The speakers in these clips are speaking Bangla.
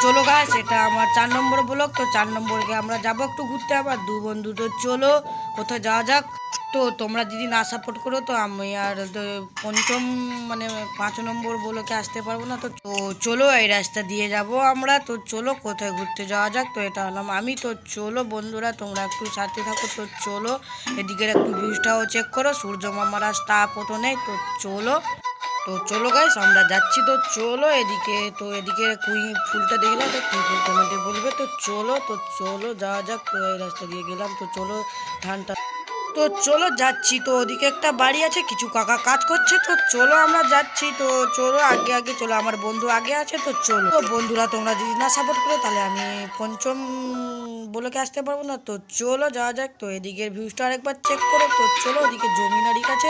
চলো গাইস, এটা আমার 4 নম্বর ব্লগ। তো 4 নম্বরকে আমরা যাবো একটু ঘুরতে, আবার দু বন্ধু। তো চলো কোথায় যাওয়া যাক। তো তোমরা যদি না সাপোর্ট করো তো আমি আর পঞ্চম মানে 5 নম্বর ব্লকে আসতে পারবো না। তো চলো এই রাস্তা দিয়ে যাব আমরা। তো চলো কোথায় ঘুরতে যাওয়া যাক। তো এটা হলাম আমি। তো চলো বন্ধুরা, তোমরা একটু সাথে থাকো। তো চলো এদিকের একটু ভিউজটাও চেক করো। সূর্য মামার রাস্তা আপতো নেই। তো চলো। তো চলো গাইস, আমরা যাচ্ছি। তো চলো এদিকে। তো এদিকে কুই ফুলটা দেখলাম, তো কুই ফুল কমেন্টে বলবে। তো চলো, তো চলো যাওয়া যাক। তো এই রাস্তা দিয়ে গেলাম। তো চলো ধানটা। তো চলো যাচ্ছি। তো ওদিকে একটা বাড়ি আছে, কিছু কাকা কাজ করছে। তো চলো আমরা যাচ্ছি। তো চলো আগে আগে চলো, আমার বন্ধু আগে আছে। তো চলো। তো বন্ধুরা, তোমরা যদি না সাপোর্ট করো তাহলে আমি পঞ্চম বলেকে আসতে পারবো না। তো চলো যাওয়া যাক। তো এদিকের ভিউজটা আরেকবার চেক করো। তো চলো ওদিকে জমিনারি কাছে।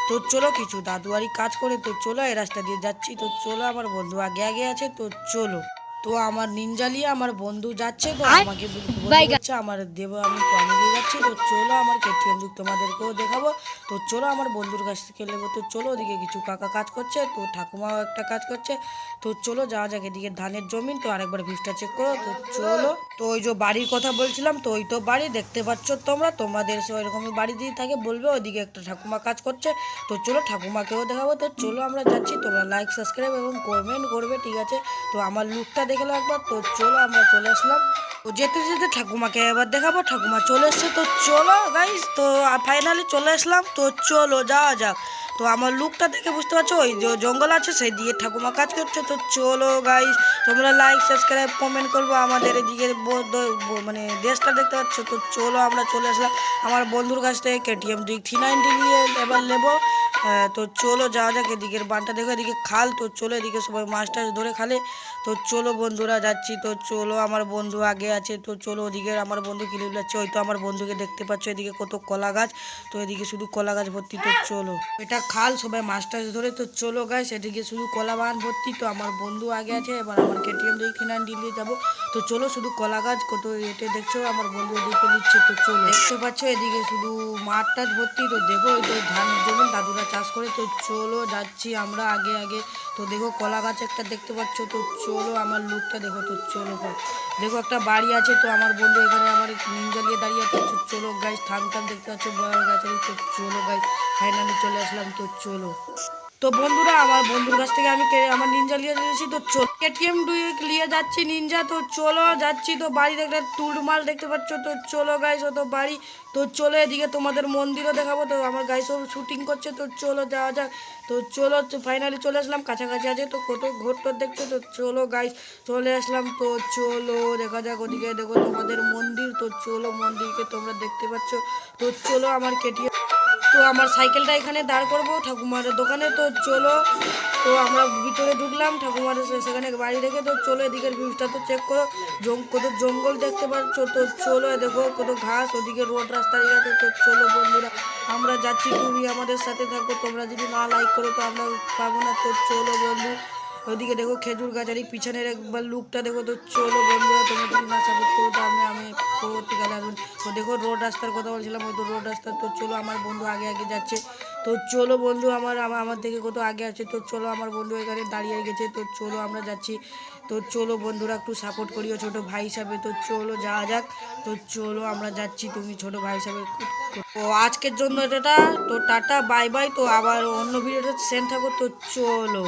তো চলো কিছু দাদুয়ারি কাজ করে। তো চলো এই রাস্তা দিয়ে যাচ্ছি। তো চলো আমার বন্ধু আগে আগে আছে। তো চলো। তো আমার নিনজালিয়ে আমার বন্ধু যাচ্ছে। তো আমাকে বলছে আমার দেব আমি, তো আমি দিয়ে যাচ্ছি। তো চলো আমার কেটিএম যুগ তোমাদেরকেও দেখাবো। তো চলো আমার বন্ধুর কাছ থেকে নেবো। তো চলো ওদিকে কিছু কাকা কাজ করছে। তো ঠাকুমাও একটা কাজ করছে। তো চলো যাওয়া যাক। এদিকে ধানের জমিন। তো আরেকবার ভিউজটা চেক করো। তো চলো। তো ওই যে বাড়ির কথা বলছিলাম, তো ওই তো বাড়ি দেখতে পাচ্ছ তোমরা। তোমাদের সে ওইরকমই বাড়ি দিয়ে থাকে বলবে। ওইদিকে একটা ঠাকুমা কাজ করছে। তো চলো ঠাকুমাকেও দেখাবো। তো চলো আমরা যাচ্ছি। তোমরা লাইক সাবস্ক্রাইব এবং কমেন্ট করবে, ঠিক আছে? তো আমার লুকটা দেখলো একবার। তো চলো আমরা চলে আসলাম। তো যেতে যেতে ঠাকুমাকে এবার দেখাবো। ঠাকুমা চলে এসছে। তো চলো গাইস, তো ফাইনালি চলে আসলাম। তো চলো যাওয়া যাক। তো আমার লুকটা দেখে বুঝতে পারছো, ওই যে জঙ্গল আছে সেই দিয়ে ঠাকুমা কাজ করছে। তো চলো গাইস, তোমরা লাইক সাবস্ক্রাইব কমেন্ট করবো। আমাদের এদিকে মানে দেশটা দেখতে পাচ্ছ। তো চলো আমরা চলে আসলাম আমার বন্ধুর কাছ থেকে কেটিএম 390 নিয়ে এবার নেবো। তো চলো যাওয়া যাক। এদিকের বানটা দেখো, এদিকে খাল। তো চলো এদিকে সবাই মাছ টাছ ধরে খালে। তো চলো বন্ধুরা যাচ্ছি। তো চলো আমার বন্ধু আগে আছে। তো চলো ওদিকে আমার বন্ধু কিলিপ যাচ্ছে। ওই তো আমার বন্ধুকে দেখতে পাচ্ছ, এদিকে কত কলা গাছ। তো এদিকে শুধু কলা গাছ ভর্তি। তো চলো এটা খাল, সবাই মাছ টাছ ধরে। তো চলো গাছ, এদিকে শুধু কলা বাগান ভর্তি। তো আমার বন্ধু আগে আছে। এবার আমার কেটিএম 390 নিয়ে যাবো। তো চলো শুধু কলা গাছ কত এটে দেখছো, আমার বন্ধু এদিকে নিচ্ছে। তো চলো দেখতে পাচ্ছ এদিকে শুধু মাঠ টাছ ভর্তি। তো দেখো ওই তো ধানের জমি দাদুরা চাষ করে। তো চলো যাচ্ছি আমরা আগে আগে। তো দেখো কলা গাছ একটা দেখতে পাচ্ছ। তো চলো আমার লুকটা দেখো। তো চলো দেখো একটা বাড়ি আছে। তো আমার বন্ধু এখানে আমার নিনজা নিয়ে দাঁড়িয়ে আছে। তো চলো গাছ থাম থাম দেখতে পাচ্ছ বড় গাছের। তো চলো গাছ ফাইনালি চলে আসলাম। তো চলো। তো বন্ধুরা, আমার বন্ধুর কাছ থেকে আমি আমার নিনজা নিয়ে যাচ্ছি। তো চলো কেটিএম নিয়ে যাচ্ছি নিনজা। তো চলো যাচ্ছি। তো বাড়ি দেখতে টুলমাল দেখতে পাচ্ছ। তো চলো গাইস ও তো বাড়ি। তো চলো এদিকে তোমাদের মন্দিরও দেখাবো। তো আমার গাইস সব শুটিং করছে। তো চলো যাওয়া যাক। তো চলো ফাইনালি চলে আসলাম, কাছাকাছি আছে। তো কত ঘর টর দেখছো। তো চলো গাইস চলে আসলাম। তো চলো দেখা যাক। ওদিকে দেখো তোমাদের মন্দির। তো চলো মন্দিরকে তোমরা দেখতে পাচ্ছ। তো চলো আমার কেটিএম। তো আমার সাইকেলটা এখানে দাঁড় করবো ঠাকুমার দোকানে। তো চলো। তো আমরা ভিতরে ঢুকলাম ঠাকুমার সেখানে বাড়ি রেখে। তো চলো এদিকের ভিউজটা তো চেক করো। কত জঙ্গল দেখতে পাচ্ছ। তো চলো দেখো কত ঘাস, ওদিকে রোড রাস্তা আছে। তো চলো বন্ধুরা আমরা যাচ্ছি, তুমি আমাদের সাথে থাকো। তোমরা যদি না লাইক করো তো আমরা পাবো না। তো চলো বন্ধু, ওইদিকে দেখো খেজুর গাছ, আর এই পিছনের একবার লুকটা দেখো। তো চলো বন্ধুরা, তোমরা যদি না সাপোর্ট করো তো আমি পরবর্তীকালে আসবেন। তো দেখো রোড রাস্তার কথা বলছিলাম, ওই তো রোড রাস্তা। তো চলো আমার বন্ধু আগে আগে যাচ্ছে। তো চলো বন্ধু আমার থেকে কত আগে আছে। তো চলো আমার বন্ধু এখানে দাঁড়িয়ে গেছে। তো চলো আমরা যাচ্ছি। তো চলো বন্ধুরা একটু সাপোর্ট করিও ছোটো ভাই হিসাবে। তো চলো যাওয়া যাক। তো চলো আমরা যাচ্ছি, তুমি ছোটো ভাই হিসাবে। তো আজকের জন্য এটা। তো টাটা বাই বাই। তো আবার অন্য ভিডিওটা সেন্ড থাকো। তো চলো।